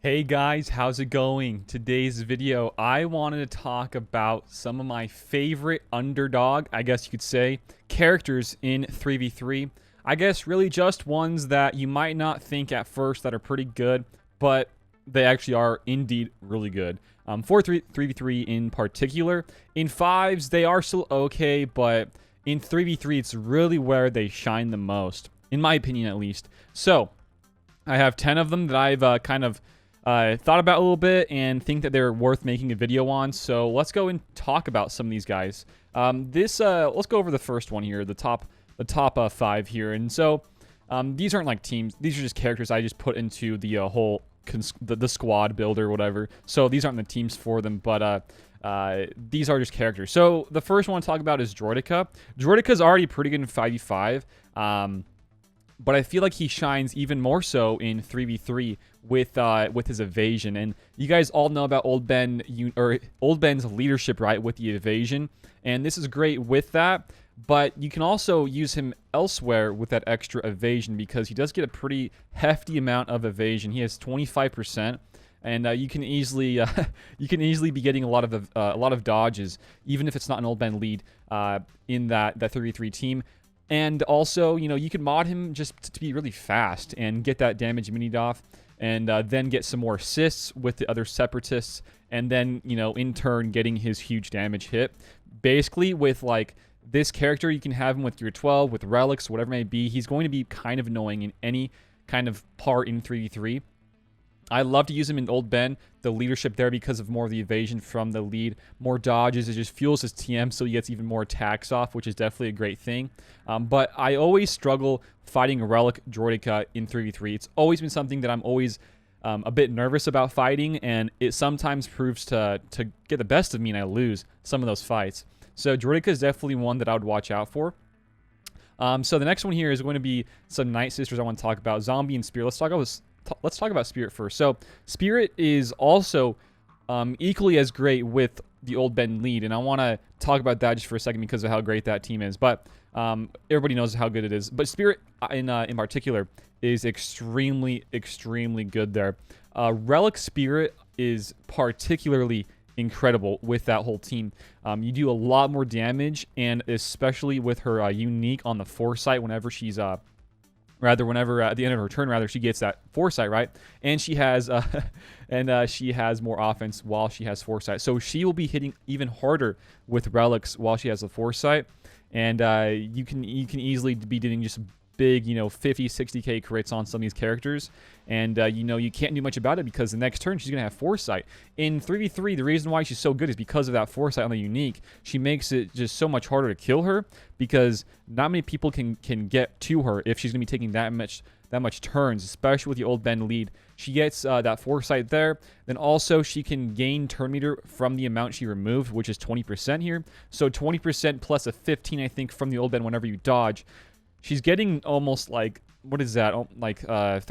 Hey guys, how's it going? Today's video, I wanted to talk about some of my favorite underdog, I guess you could say, characters in 3v3. I guess really just ones that you might not think at first that are pretty good, but they actually are indeed really good. For 3v3 in particular. In 5s, they are still okay, but in 3v3, it's really where they shine the most, in my opinion at least. So, I have 10 of them that I've kind of thought about a little bit and think that they're worth making a video on. So let's go and talk about some of these guys. Let's go over the first one here, the top 5 here. And so these aren't like teams; these are just characters I just put into the whole the squad builder, whatever. So these aren't the teams for them, but these are just characters. So the first one to talk about is Droideka. Droideka's already pretty good in 5v5. But I feel like he shines even more so in 3v3 with his evasion. And you guys all know about Old Ben's leadership, right, with the evasion. And this is great with that. But you can also use him elsewhere with that extra evasion because he does get a pretty hefty amount of evasion. He has 25%. And you can easily be getting a lot of dodges, even if it's not an Old Ben lead in that 3v3 team. And also, you know, you can mod him just to be really fast and get that damage immunity off, and then get some more assists with the other separatists, and then, you know, in turn getting his huge damage hit. Basically, with like this character, you can have him with your 12, with relics, whatever it may be. He's going to be kind of annoying in any kind of part in 3v3. I love to use him in Old Ben, the leadership there, because of more of the evasion from the lead, more dodges. It just fuels his TM, so he gets even more attacks off, which is definitely a great thing. But I always struggle fighting Relic Droideka in 3v3. It's always been something that I'm always a bit nervous about fighting, and it sometimes proves to get the best of me, and I lose some of those fights. So Droideka is definitely one that I would watch out for. So the next one here is going to be some Night Sisters I want to talk about, Zombie and Spirit. Let's talk about Spirit first. So Spirit is also equally as great with the Old Ben lead, and I want to talk about that just for a second because of how great that team is. But everybody knows how good it is. But Spirit in particular is extremely good there. Relic Spirit is particularly incredible with that whole team. You do a lot more damage, and especially with her unique on the foresight whenever she's whenever at the end of her turn, she gets that foresight, right? And she has she has more offense while she has foresight. So she will be hitting even harder with relics while she has the foresight. And you can easily be doing just big, 50, 60k crits on some of these characters. And, you can't do much about it because the next turn she's going to have foresight. In 3v3, the reason why she's so good is because of that foresight on the unique. She makes it just so much harder to kill her because not many people can get to her if she's going to be taking that much turns, especially with the Old Ben lead. She gets that foresight there. Then also she can gain turn meter from the amount she removed, which is 20% here. So 20% plus a 15, I think, from the Old Ben whenever you dodge. She's getting almost like, what is that? Like 35%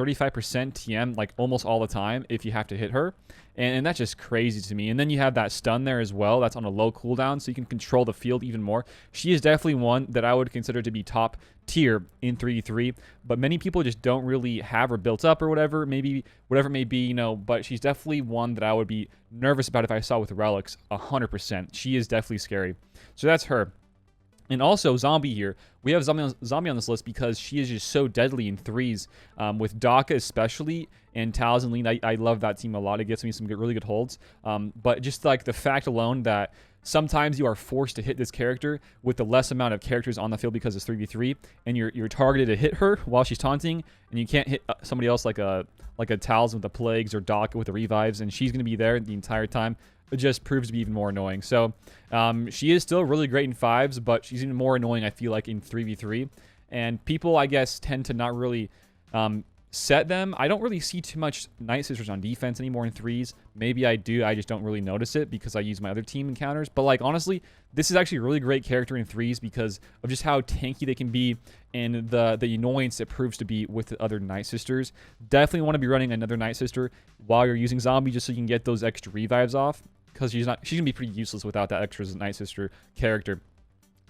TM, like almost all the time if you have to hit her. And that's just crazy to me. And then you have that stun there as well. That's on a low cooldown, so you can control the field even more. She is definitely one that I would consider to be top tier in 3v3. But many people just don't really have her built up or whatever. Maybe, whatever it may be, but she's definitely one that I would be nervous about if I saw with relics 100%. She is definitely scary. So that's her. And also Zombie here. We have Zombie on this list because she is just so deadly in 3s. With Daka especially and Talzin lead, I love that team a lot. It gets me some really good holds. But just like the fact alone that sometimes you are forced to hit this character with the less amount of characters on the field because it's 3v3, and you're targeted to hit her while she's taunting, and you can't hit somebody else like a Talzin with the plagues or Daka with the revives, and she's going to be there the entire time. It just proves to be even more annoying. So she is still really great in 5s, but she's even more annoying, I feel like, in 3v3. And people, I guess, tend to not really set them. I don't really see too much Night Sisters on defense anymore in 3s. Maybe I do. I just don't really notice it because I use my other team encounters. But, like, honestly, this is actually a really great character in 3s because of just how tanky they can be and the annoyance it proves to be with the other Night Sisters. Definitely want to be running another Night Sister while you're using Zombie just so you can get those extra revives off, because she's gonna be pretty useless without that extra Night Sister character.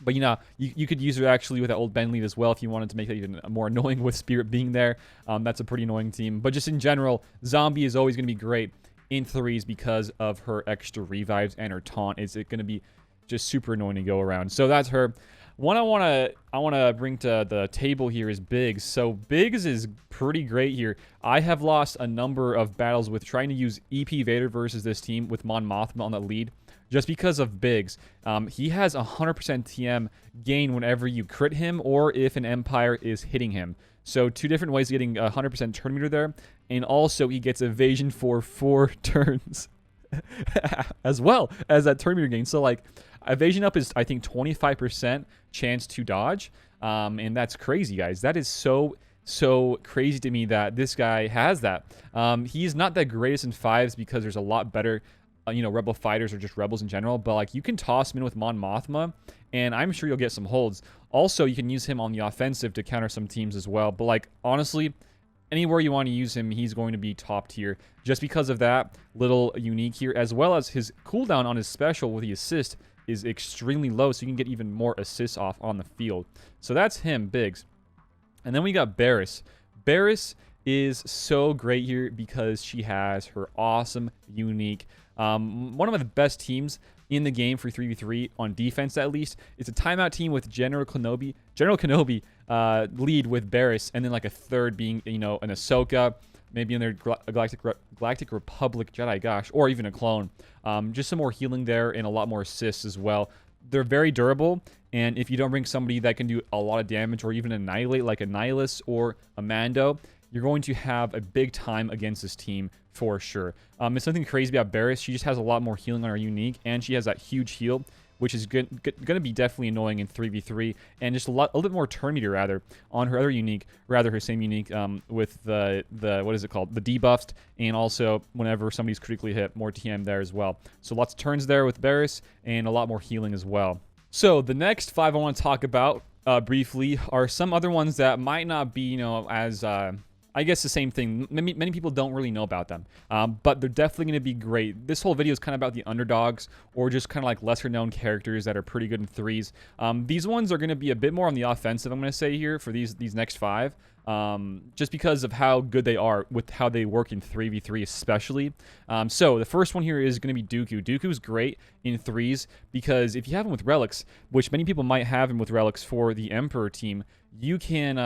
But you could use her actually with that old Ben lead as well if you wanted to make it even more annoying with Spirit being there. That's a pretty annoying team. But just in general, Zombie is always going to be great in threes because of her extra revives and her taunt. Is it going to be just super annoying to go around? So that's her. One I wanna bring to the table here is Biggs. So Biggs is pretty great here. I have lost a number of battles with trying to use EP Vader versus this team with Mon Mothma on the lead, just because of Biggs. He has 100% TM gain whenever you crit him or if an Empire is hitting him. So 2 different ways of getting 100% turn meter there, and also he gets evasion for 4 turns as well as that turn meter gain. So like evasion up is I think 25% chance to dodge, and that's crazy, guys. That is so crazy to me that this guy has that. He's not the greatest in 5s because there's a lot better Rebel fighters or just Rebels in general, but like you can toss him in with Mon Mothma and I'm sure you'll get some holds. Also, you can use him on the offensive to counter some teams as well, but like honestly, anywhere you want to use him, he's going to be top tier just because of that little unique here, as well as his cooldown on his special with the assist is extremely low, so you can get even more assists off on the field. So that's him, Biggs. And then we got Barris. Barris is so great here because she has her awesome unique. One of the best teams in the game for 3v3 on defense, at least. It's a timeout team with General Kenobi lead with Barris, and then like a third being an Ahsoka, maybe in their Galactic Republic Jedi, gosh, or even a clone. Just some more healing there and a lot more assists as well. They're very durable, and if you don't bring somebody that can do a lot of damage or even annihilate like a Nihilus or a Mando, you're going to have a big time against this team for sure. It's something crazy about Barris. She just has a lot more healing on her unique, and she has that huge heal, which is going to be definitely annoying in 3v3, and just a little bit more turn meter rather on her other unique, her same unique with the what is it called, the debuffed, and also whenever somebody's critically hit, more TM there as well. So lots of turns there with Barris and a lot more healing as well. So the next 5 I want to talk about briefly are some other ones that might not be as I guess the same thing. Many people don't really know about them, but they're definitely going to be great. This whole video is kind of about the underdogs, or just kind of like lesser known characters that are pretty good in 3s. These ones are going to be a bit more on the offensive, I'm going to say here, for these next 5. Just because of how good they are with how they work in 3v3 especially. So the first one here is going to be Dooku. Dooku's great in 3s because if you have him with relics, which many people might have him with relics for the Emperor team, you can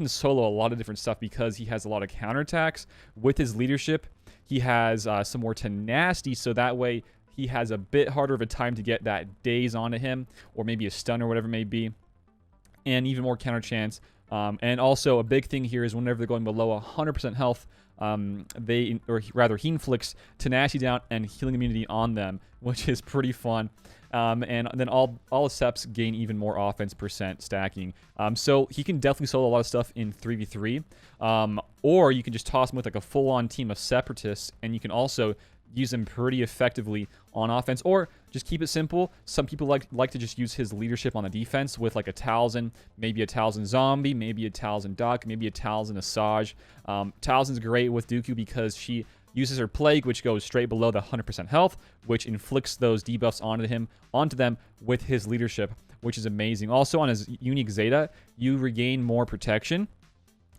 solo a lot of different stuff because he has a lot of counterattacks. With his leadership, he has some more tenacity, so that way he has a bit harder of a time to get that daze onto him, or maybe a stun or whatever it may be, and even more counter chance. And also a big thing here is whenever they're going below 100% health, he inflicts tenacity down and healing immunity on them, which is pretty fun. And then all accepts gain even more offense percent stacking. So he can definitely solo a lot of stuff in 3v3. Or you can just toss him with like a full-on team of separatists, and you can also use him pretty effectively on offense, or just keep it simple. Some people like to just use his leadership on the defense with like a Talzin, maybe a Talzin Zombie, maybe a Talzin Duck, maybe a Talzin Asajj. Talzin's great with Dooku because she uses her Plague, which goes straight below the 100% health, which inflicts those debuffs onto them with his leadership, which is amazing. Also on his unique Zeta, you regain more protection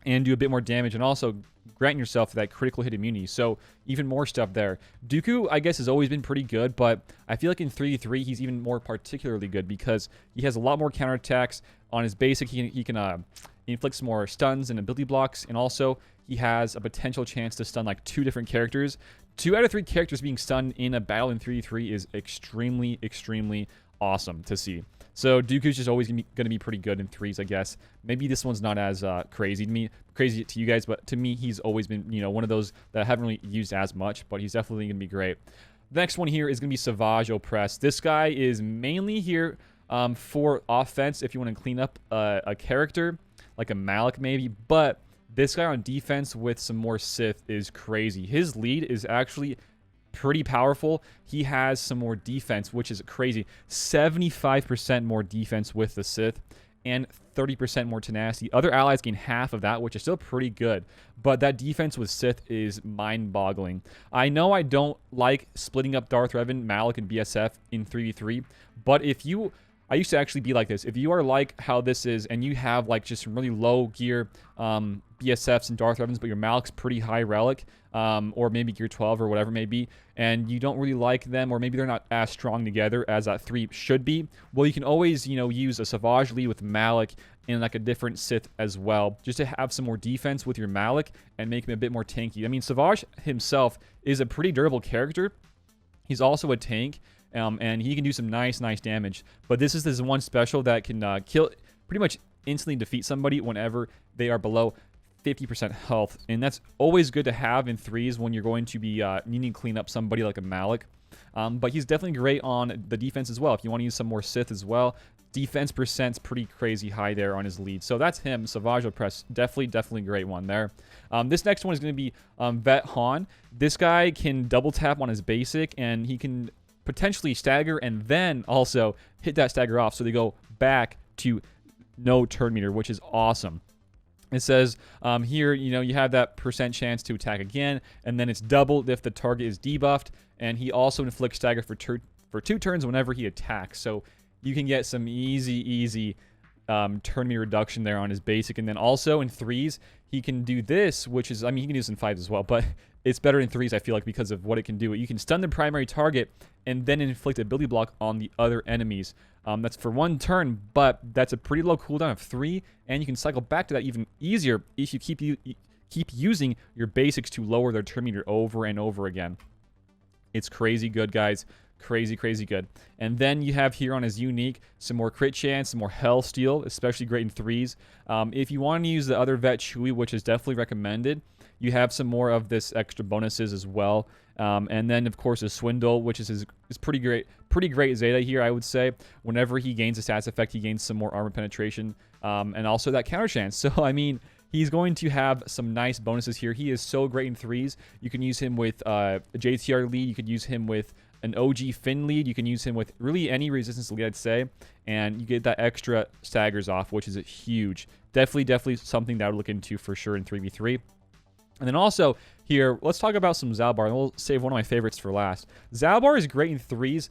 and do a bit more damage, and also grant yourself that critical hit immunity. So even more stuff there. Dooku, I guess, has always been pretty good, but I feel like in 3v3 he's even more particularly good because he has a lot more counterattacks. On his basic, he can inflict some more stuns and ability blocks, and also he has a potential chance to stun like 2 different characters. 2 out of 3 characters being stunned in a battle in 3v3 is extremely, extremely awesome to see. So Dooku's just always going to be pretty good in 3s, I guess. Maybe this one's not as crazy to you guys, but to me, he's always been, one of those that I haven't really used as much, but he's definitely going to be great. The next one here is going to be SWGoH. This guy is mainly here for offense if you want to clean up a character, like a Malik maybe, but this guy on defense with some more Sith is crazy. His lead is actually pretty powerful. He has some more defense, which is crazy. 75% more defense with the Sith and 30% more tenacity. Other allies gain half of that, which is still pretty good. But that defense with Sith is mind-boggling. I know I don't like splitting up Darth Revan, Malik, and BSF in 3v3, but I used to actually be like this. If you are like how this is and you have like just some really low gear BSFs and Darth Revens, but your Malic's pretty high relic, or maybe gear 12 or whatever it may be, and you don't really like them, or maybe they're not as strong together as that 3 should be, well, you can always, you know, use a SWG lead with Malik and like a different Sith as well, just to have some more defense with your Malik and make him a bit more tanky. I mean, SWG himself is a pretty durable character. He's also a tank, and he can do some nice damage. But this is this one special that can kill, pretty much instantly defeat somebody whenever they are below 50% health. And that's always good to have in 3s when you're going to be needing to clean up somebody like a Malik. But he's definitely great on the defense as well. If you want to use some more Sith as well, defense percent's pretty crazy high there on his lead. So that's him, SWG Opress. Definitely great one there. This next one is going to be Vet Han. This guy can double tap on his basic, and he can potentially stagger and then also hit that stagger off. So they go back to no turn meter, which is awesome. It says here, you know, you have that percent chance to attack again, and then it's doubled if the target is debuffed, and he also inflicts stagger for 2 turns whenever he attacks. So you can get some easy turn meter reduction there on his basic. And then also in 3s, he can do this, which is, I mean, he can do this in 5s as well, but it's better in 3s, I feel like, because of what it can do. You can stun the primary target and then inflict ability block on the other enemies. That's for 1 turn, but that's a pretty low cooldown of 3, and you can cycle back to that even easier if you keep using your basics to lower their turn meter over and over again. It's crazy good, guys. Crazy good. And then you have here on his unique some more crit chance, some more hell steal, especially great in 3s. If you want to use the other vet Chewie, which is definitely recommended, you have some more of this extra bonuses as well. And then of course his swindle, which is pretty great Zeta here, I would say. Whenever he gains a stats effect, he gains some more armor penetration, and also that counter chance. So I mean, he's going to have some nice bonuses here. He is so great in 3s. You can use him with a JTR lead. You could use him with an OG Finn lead. You can use him with really any resistance lead, I'd say. And you get that extra staggers off, which is huge. Definitely something that I would look into for sure in 3v3. And then also here, let's talk about some Zalbar. And we'll save one of my favorites for last. Zalbar is great in 3s.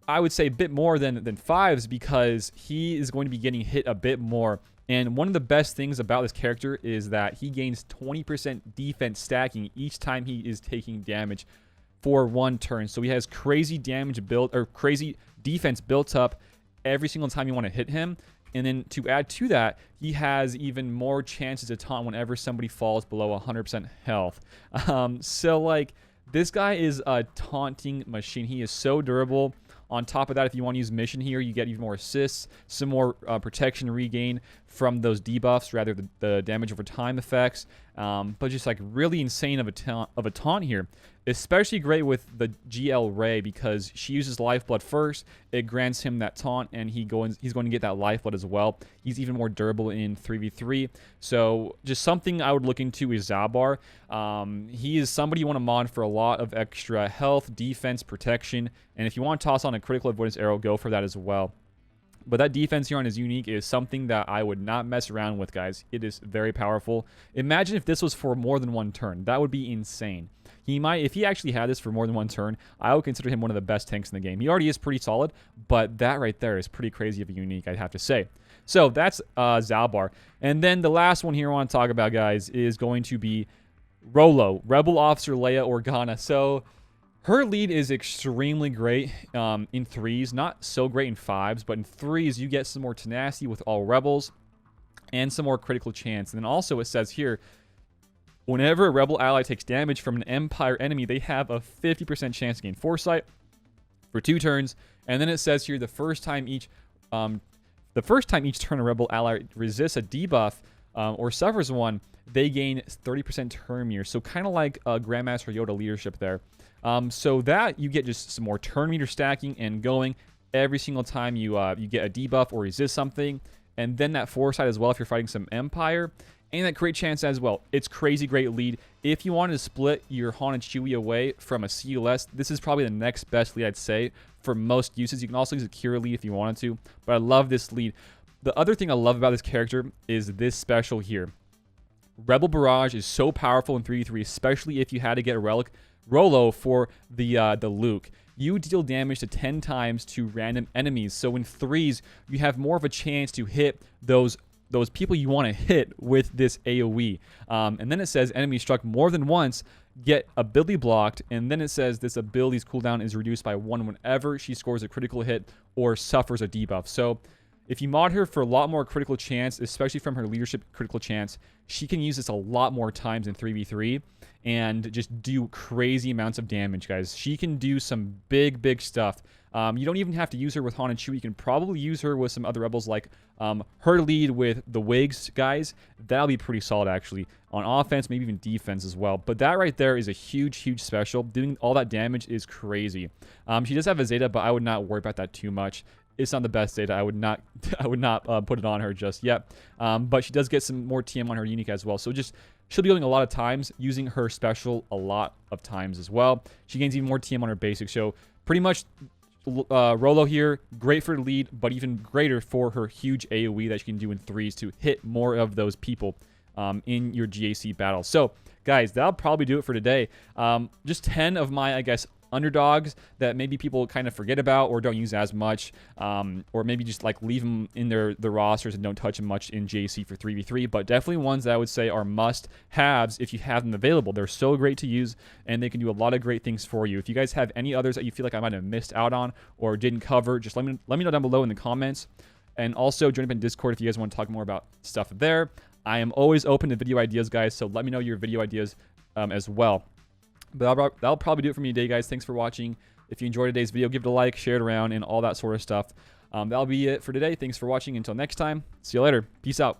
I would say a bit more than 5s, because he is going to be getting hit a bit more. And one of the best things about this character is that he gains 20% defense stacking each time he is taking damage for 1 turn. So he has crazy damage built, or crazy defense built up every single time you want to hit him. And then to add to that, he has even more chances to taunt whenever somebody falls below 100% health. So like, this guy is a taunting machine. He is so durable. On top of that, if you want to use mission here, you get even more assists, some more protection regain from those debuffs, rather the damage over time effects. But just like really insane of a taunt here. Especially great with the GL Ray, because she uses Lifeblood first. It grants him that taunt, and he's going to get that Lifeblood as well. He's even more durable in 3v3. So just something I would look into is Zalbar. He is somebody you want to mod for a lot of extra health, defense, protection. And if you want to toss on a critical avoidance arrow, go for that as well. But that defense here on his unique is something that I would not mess around with, guys. It is very powerful. Imagine if this was for more than 1 turn. That would be insane. If he actually had this for more than 1 turn, I would consider him one of the best tanks in the game. He already is pretty solid, but that right there is pretty crazy of a unique, I'd have to say. So that's Zalbar. And then the last one here I want to talk about, guys, is going to be Rolo, Rebel Officer Leia Organa. So her lead is extremely great in 3s, not so great in 5s, but in 3s you get some more tenacity with all rebels and some more critical chance. And then also it says here, whenever a rebel ally takes damage from an Empire enemy, they have a 50% chance to gain foresight for 2 turns. And then it says here, the first time each turn a rebel ally resists a debuff or suffers one, they gain 30% turn meter. So kind of like Grandmaster Yoda leadership there. So that you get just some more turn meter stacking and going every single time you get a debuff or resist something. And then that foresight as well if you're fighting some Empire. And that crit chance as well. It's crazy great lead. If you wanted to split your Han and Chewie away from a CUS, this is probably the next best lead, I'd say, for most uses. You can also use a Kira lead if you wanted to, but I love this lead. The other thing I love about this character is this special here. Rebel Barrage is so powerful in 3v3, especially if you had to get a relic Rolo for the Luke. you deal damage to 10 times to random enemies. So in threes, you have more of a chance to hit those people you want to hit with this AoE. And then it says enemy struck more than once, get ability blocked, and then it says this ability's cooldown is reduced by 1 whenever she scores a critical hit or suffers a debuff. So if you mod her for a lot more critical chance, especially from her leadership critical chance, she can use this a lot more times in 3v3 and just do crazy amounts of damage, guys. She can do some big stuff. You don't even have to use her with Han and Chewie. You can probably use her with some other rebels, like her lead with the Wigs, guys. That'll be pretty solid, actually, on offense, maybe even defense as well. But that right there is a huge special. Doing all that damage is crazy. She does have a Zeta, but I would not worry about that too much. It's not the best Zeta. I would not put it on her just yet. But she does get some more TM on her unique as well. So she'll be going a lot of times, using her special a lot of times as well. She gains even more TM on her basic. So pretty much Rolo here, great for lead, but even greater for her huge AoE that she can do in threes to hit more of those people in your GAC battle. So guys, that'll probably do it for today. Just 10 of my, I guess, underdogs that maybe people kind of forget about or don't use as much, or maybe just like leave them in their rosters and don't touch them much in JC for 3v3, but definitely ones that I would say are must-haves if you have them available. They're so great to use, and they can do a lot of great things for you. If you guys have any others that you feel like I might have missed out on or didn't cover, just let me know down below in the comments. And also join up in Discord if you guys want to talk more about stuff there. I am always open to video ideas, guys, so let me know your video ideas as well. But that'll probably do it for me today, guys. Thanks for watching. If you enjoyed today's video, give it a like, share it around, and all that sort of stuff. That'll be it for today. Thanks for watching. Until next time, see you later. Peace out.